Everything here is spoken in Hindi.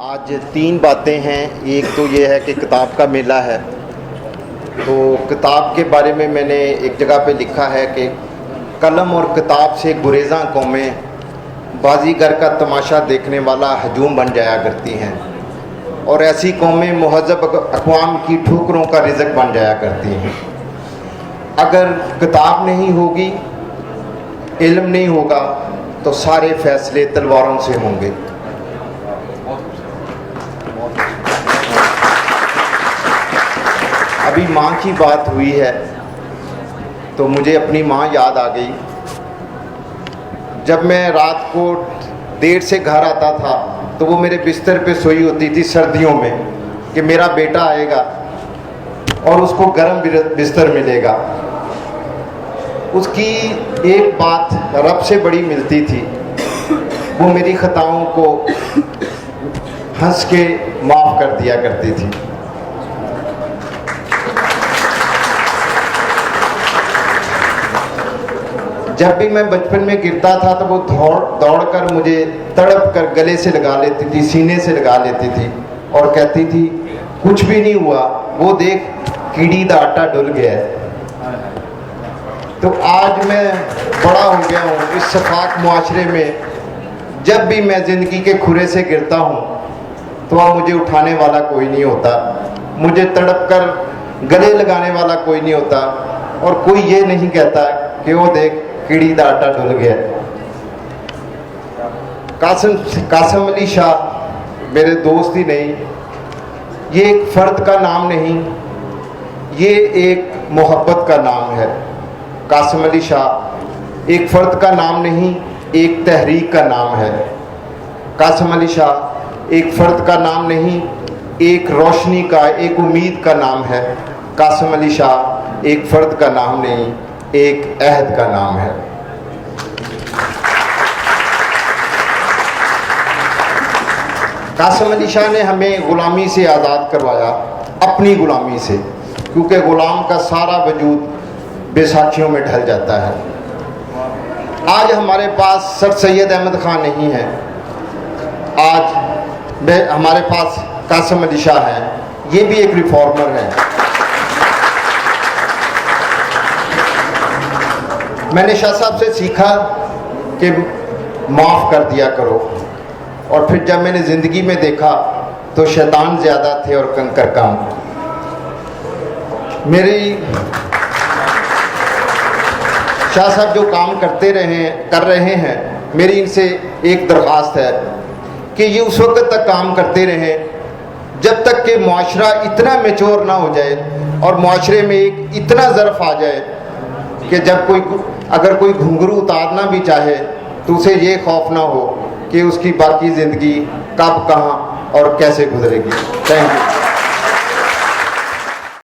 आज तीन बातें हैं। एक तो ये है कि किताब का मेला है, तो किताब के बारे में मैंने एक जगह पे लिखा है कि कलम और किताब से गुरेज़ां कौमें बाजीगर का तमाशा देखने वाला हजूम बन जाया करती हैं, और ऐसी कौमें मुहज़्ज़ब अक़वाम की ठोकरों का रिज़्क़ बन जाया करती हैं। अगर किताब नहीं होगी, इल्म नहीं होगा, तो सारे फ़ैसले तलवारों से होंगे। अभी माँ की बात हुई है तो मुझे अपनी माँ याद आ गई। जब मैं रात को देर से घर आता था तो वो मेरे बिस्तर पे सोई होती थी सर्दियों में कि मेरा बेटा आएगा और उसको गर्म बिस्तर मिलेगा। उसकी एक बात रब से बड़ी मिलती थी, वो मेरी खताओं को हंस के माफ़ कर दिया करती थी। जब भी मैं बचपन में गिरता था तो वो दौड़ कर मुझे तड़प कर गले से लगा लेती थी, सीने से लगा लेती थी और कहती थी कुछ भी नहीं हुआ, वो देख कीड़ी दा आटा डुल गया है। तो आज मैं बड़ा हो गया हूँ, इस शफाक मुआशरे में जब भी मैं ज़िंदगी के खुरे से गिरता हूँ तो अब मुझे उठाने वाला कोई नहीं होता, मुझे तड़प कर गले लगाने वाला कोई नहीं होता, और कोई ये नहीं कहता कि वो देख कीड़ी दा आटा डुल गया। कासिम अली शाह मेरे दोस्त ही नहीं, ये एक फ़र्द का नाम नहीं, ये एक मोहब्बत का नाम है। कासिम अली शाह एक फ़र्द का नाम नहीं, एक तहरीक का नाम है। कासिम अली शाह एक फ़र्द का नाम नहीं, एक रोशनी का, एक उम्मीद का नाम है। कासिम अली शाह एक फ़र्द का नाम नहीं, एक अहद का नाम है। कासिम अली शाह ने हमें ग़ुलामी से आज़ाद करवाया, अपनी ग़ुलामी से, क्योंकि ग़ुलाम का सारा वजूद बैसाखियों में ढल जाता है। आज हमारे पास सर सैयद अहमद ख़ान नहीं है, आज हमारे पास कासिम अली शाह हैं, ये भी एक रिफॉर्मर है। मैंने शाह साहब से सीखा कि माफ़ कर दिया करो, और फिर जब मैंने ज़िंदगी में देखा तो शैतान ज़्यादा थे और कंकर कम। मेरी शाह साहब जो काम कर रहे हैं, मेरी इनसे एक दरख्वास्त है कि ये उस वक्त तक काम करते रहें जब तक कि मुआशरा इतना मैच्योर ना हो जाए और मुआशरे में एक इतना ज़र्फ़ आ जाए कि जब अगर कोई घुंघरू उतारना भी चाहे तो उसे ये खौफ ना हो कि उसकी बाकी ज़िंदगी कब, कहाँ और कैसे गुजरेगी। Thank you.